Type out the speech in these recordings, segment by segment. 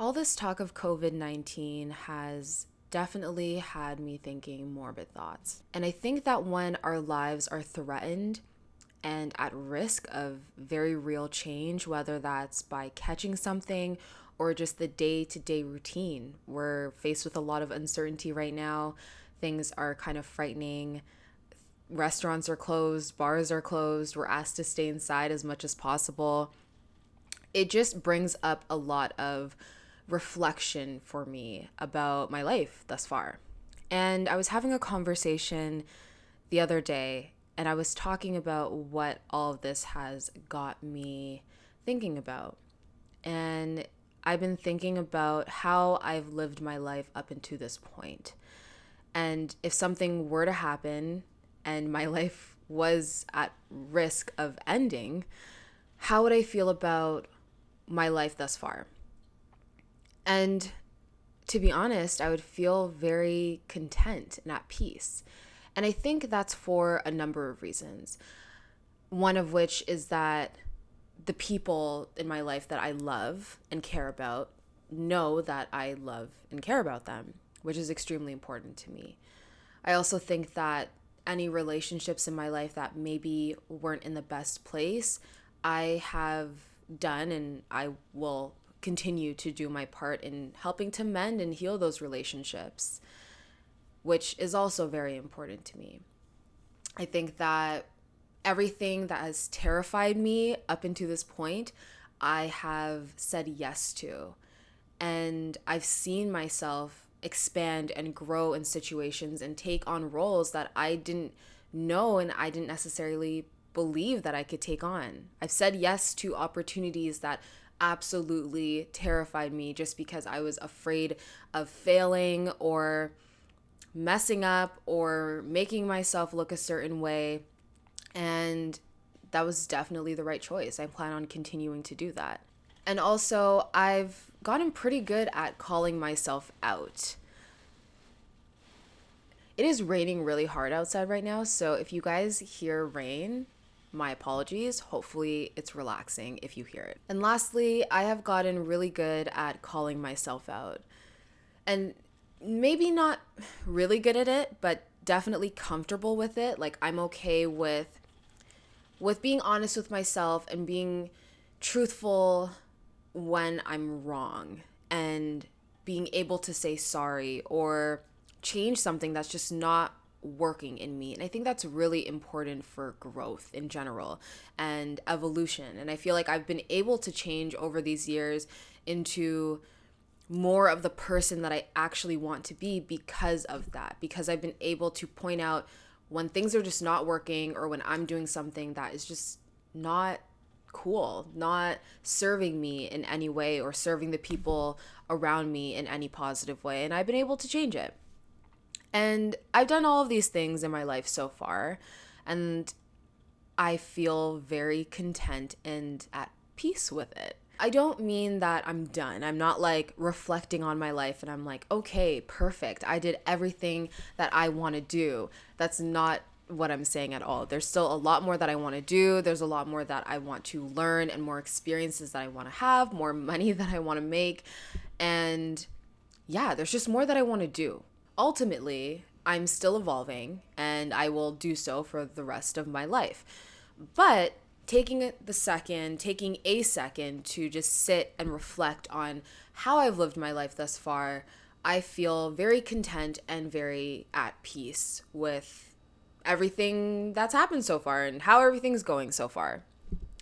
All this talk of COVID-19 has definitely had me thinking morbid thoughts. And I think that when our lives are threatened and at risk of very real change, whether that's by catching something or just the day to day routine, we're faced with a lot of uncertainty right now. Things are kind of frightening. Restaurants are closed, bars are closed, we're asked to stay inside as much as possible. It just brings up a lot of reflection for me about my life thus far. And I was having a conversation the other day, and I was talking about what all of this has got me thinking about. And I've been thinking about how I've lived my life up until this point. And if something were to happen and my life was at risk of ending, how would I feel about my life thus far? And to be honest, I would feel very content and at peace. And I think that's for a number of reasons. One of which is that the people in my life that I love and care about know that I love and care about them, which is extremely important to me. I also think that any relationships in my life that maybe weren't in the best place, I have done and I will continue to do my part in helping to mend and heal those relationships, which is also very important to me. I think that everything that has terrified me up until this point, I have said yes to. And I've seen myself expand and grow in situations and take on roles that I didn't know and I didn't necessarily believe that I could take on. I've said yes to opportunities that absolutely terrified me just because I was afraid of failing or messing up or making myself look a certain way. And that was definitely the right choice. I plan on continuing to do that. And also, I've gotten pretty good at calling myself out. It is raining really hard outside right now, so if you guys hear rain, my apologies. Hopefully it's relaxing if you hear it. And lastly, I have gotten really good at calling myself out. And maybe not really good at it, but definitely comfortable with it. Like I'm okay with being honest with myself and being truthful when I'm wrong and being able to say sorry or change something that's just not working in me. And I think that's really important for growth in general and evolution. And I feel like I've been able to change over these years into more of the person that I actually want to be because of that, because I've been able to point out when things are just not working or when I'm doing something that is just not cool, not serving me in any way or serving the people around me in any positive way. And I've been able to change it. And I've done all of these things in my life so far, and I feel very content and at peace with it. I don't mean that I'm done. I'm not like reflecting on my life and I'm like, okay, perfect. I did everything that I want to do. That's not what I'm saying at all. There's still a lot more that I want to do. There's a lot more that I want to learn and more experiences that I want to have, more money that I want to make. And yeah, there's just more that I want to do. Ultimately, I'm still evolving and I will do so for the rest of my life. But taking a second to just sit and reflect on how I've lived my life thus far, I feel very content and very at peace with everything that's happened so far and how everything's going so far.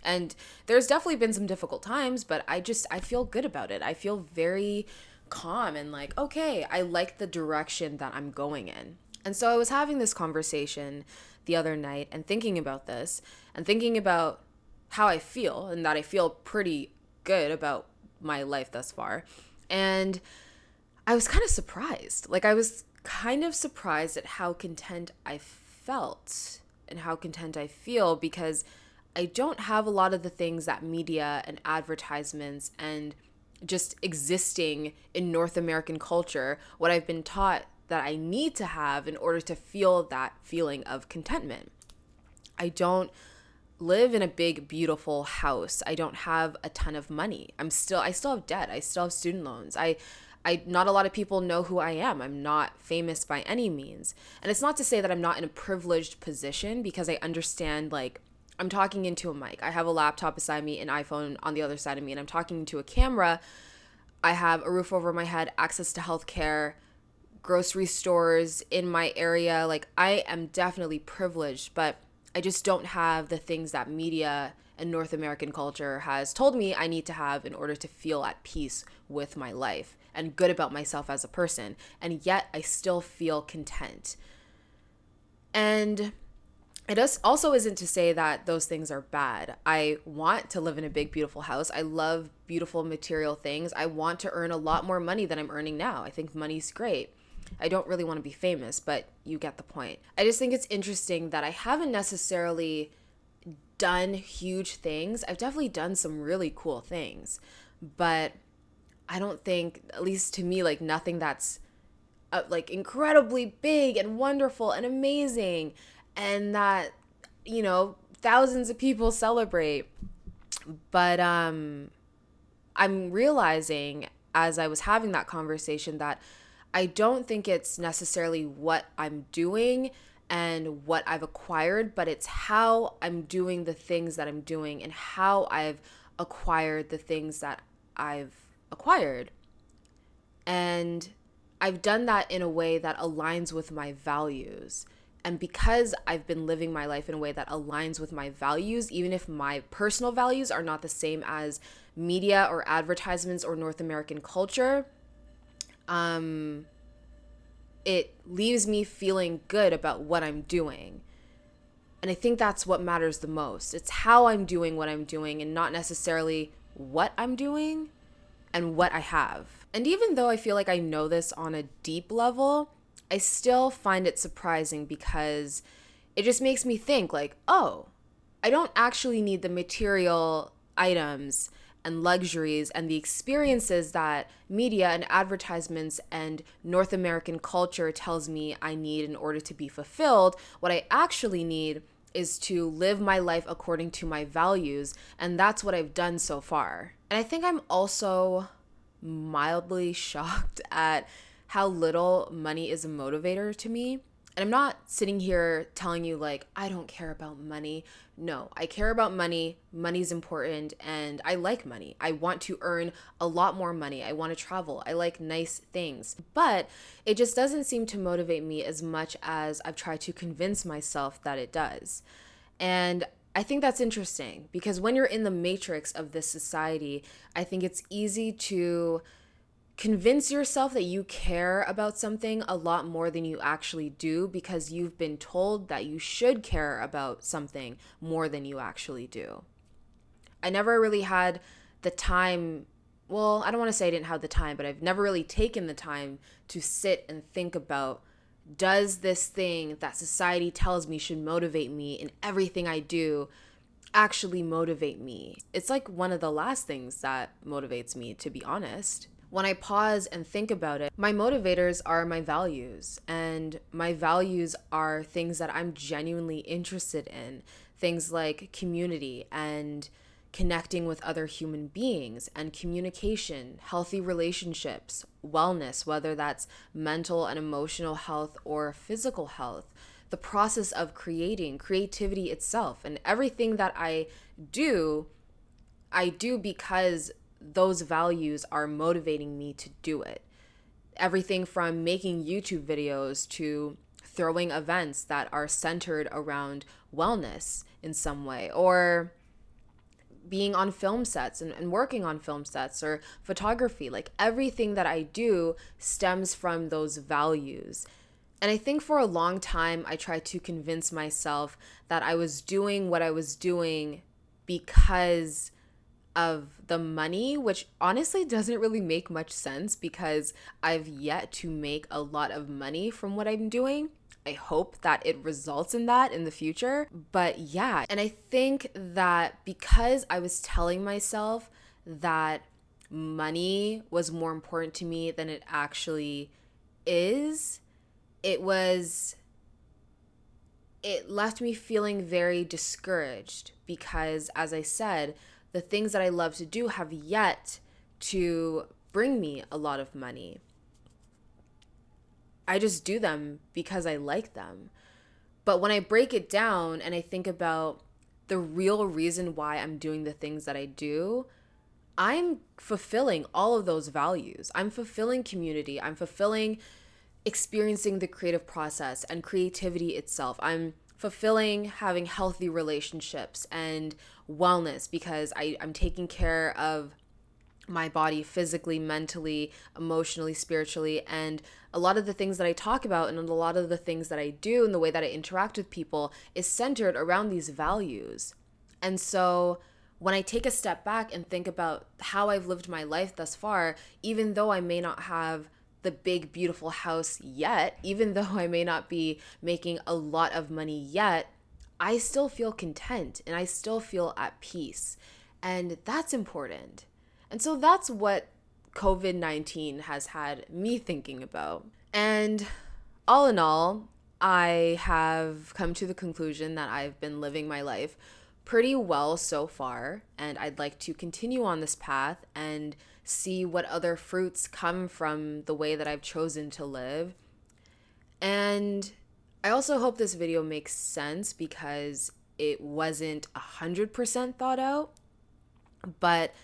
And there's definitely been some difficult times, but I feel good about it. I feel very calm and like, okay, I like the direction that I'm going in. And so I was having this conversation the other night and thinking about this and thinking about how I feel and that I feel pretty good about my life thus far. And I was kind of surprised. Like I was kind of surprised at how content I felt and how content I feel because I don't have a lot of the things that media and advertisements and just existing in North American culture, what I've been taught that I need to have in order to feel that feeling of contentment. I don't live in a big, beautiful house. I don't have a ton of money. I still have debt. I still have student loans. Not a lot of people know who I am. I'm not famous by any means. And it's not to say that I'm not in a privileged position, because I understand, like, I'm talking into a mic. I have a laptop beside me, an iPhone on the other side of me, and I'm talking into a camera. I have a roof over my head, access to healthcare, grocery stores in my area. Like, I am definitely privileged, but I just don't have the things that media and North American culture has told me I need to have in order to feel at peace with my life and good about myself as a person. And yet I still feel content. And also isn't to say that those things are bad. I want to live in a big, beautiful house. I love beautiful material things. I want to earn a lot more money than I'm earning now. I think money's great. I don't really want to be famous, but you get the point. I just think it's interesting that I haven't necessarily done huge things. I've definitely done some really cool things, but I don't think, at least to me, like, nothing that's like incredibly big and wonderful and amazing and that, thousands of people celebrate. But I'm realizing, as I was having that conversation, that I don't think it's necessarily what I'm doing and what I've acquired, but it's how I'm doing the things that I'm doing and how I've acquired the things that I've acquired. And I've done that in a way that aligns with my values. And because I've been living my life in a way that aligns with my values, even if my personal values are not the same as media or advertisements or North American culture, it leaves me feeling good about what I'm doing. And I think that's what matters the most. It's how I'm doing what I'm doing, and not necessarily what I'm doing and what I have. And even though I feel like I know this on a deep level, I still find it surprising, because it just makes me think, like, oh, I don't actually need the material items and luxuries and the experiences that media and advertisements and North American culture tells me I need in order to be fulfilled. What I actually need is to live my life according to my values, and that's what I've done so far. And I think I'm also mildly shocked at how little money is a motivator to me. And I'm not sitting here telling you, like, I don't care about money. No, I care about money. Money's important, and I like money. I want to earn a lot more money. I want to travel. I like nice things. But it just doesn't seem to motivate me as much as I've tried to convince myself that it does. And I think that's interesting, because when you're in the matrix of this society, I think it's easy to convince yourself that you care about something a lot more than you actually do, because you've been told that you should care about something more than you actually do. I never really had the time. Well, I don't want to say I didn't have the time, but I've never really taken the time to sit and think about, does this thing that society tells me should motivate me in everything I do actually motivate me? It's like one of the last things that motivates me, to be honest. When I pause and think about it, my motivators are my values, and my values are things that I'm genuinely interested in. Things like community and connecting with other human beings and communication, healthy relationships, wellness, whether that's mental and emotional health or physical health, the process of creativity itself, and everything that I do because those values are motivating me to do it. Everything from making YouTube videos to throwing events that are centered around wellness in some way, or being on film sets and working on film sets, or photography. Like, everything that I do stems from those values. And I think for a long time, I tried to convince myself that I was doing what I was doing because of the money, which honestly doesn't really make much sense, because I've yet to make a lot of money from what I'm doing. I hope that it results in that in the future. But yeah, and I think that because I was telling myself that money was more important to me than it actually is, it was it left me feeling very discouraged because, as I said, the things that I love to do have yet to bring me a lot of money. I just do them because I like them. But when I break it down and I think about the real reason why I'm doing the things that I do, I'm fulfilling all of those values. I'm fulfilling community. I'm fulfilling experiencing the creative process and creativity itself. I'm fulfilling having healthy relationships and wellness because I'm taking care of my body physically, mentally, emotionally, spiritually. And a lot of the things that I talk about and a lot of the things that I do and the way that I interact with people is centered around these values. And so when I take a step back and think about how I've lived my life thus far, even though I may not have the big, beautiful house yet, even though I may not be making a lot of money yet, I still feel content and I still feel at peace. And that's important. And so that's what COVID-19 has had me thinking about. And all in all, I have come to the conclusion that I've been living my life pretty well so far, and I'd like to continue on this path and see what other fruits come from the way that I've chosen to live. And I also hope this video makes sense because it wasn't 100% thought out, but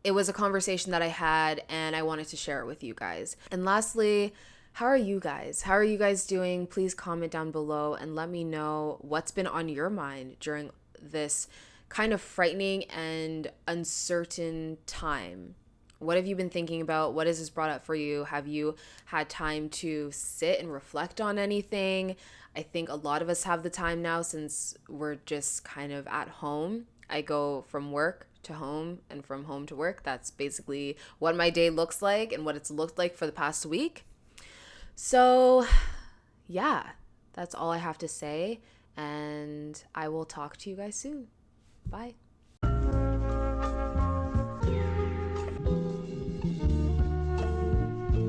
it was a conversation that I had and I wanted to share it with you guys. And lastly, how are you guys? How are you guys doing? Please comment down below and let me know what's been on your mind during this kind of frightening and uncertain time. What have you been thinking about? What has this brought up for you? Have you had time to sit and reflect on anything? I think a lot of us have the time now since we're just kind of at home. I go from work to home and from home to work. That's basically what my day looks like and what it's looked like for the past week. So, yeah, that's all I have to say. And I will talk to you guys soon. Bye.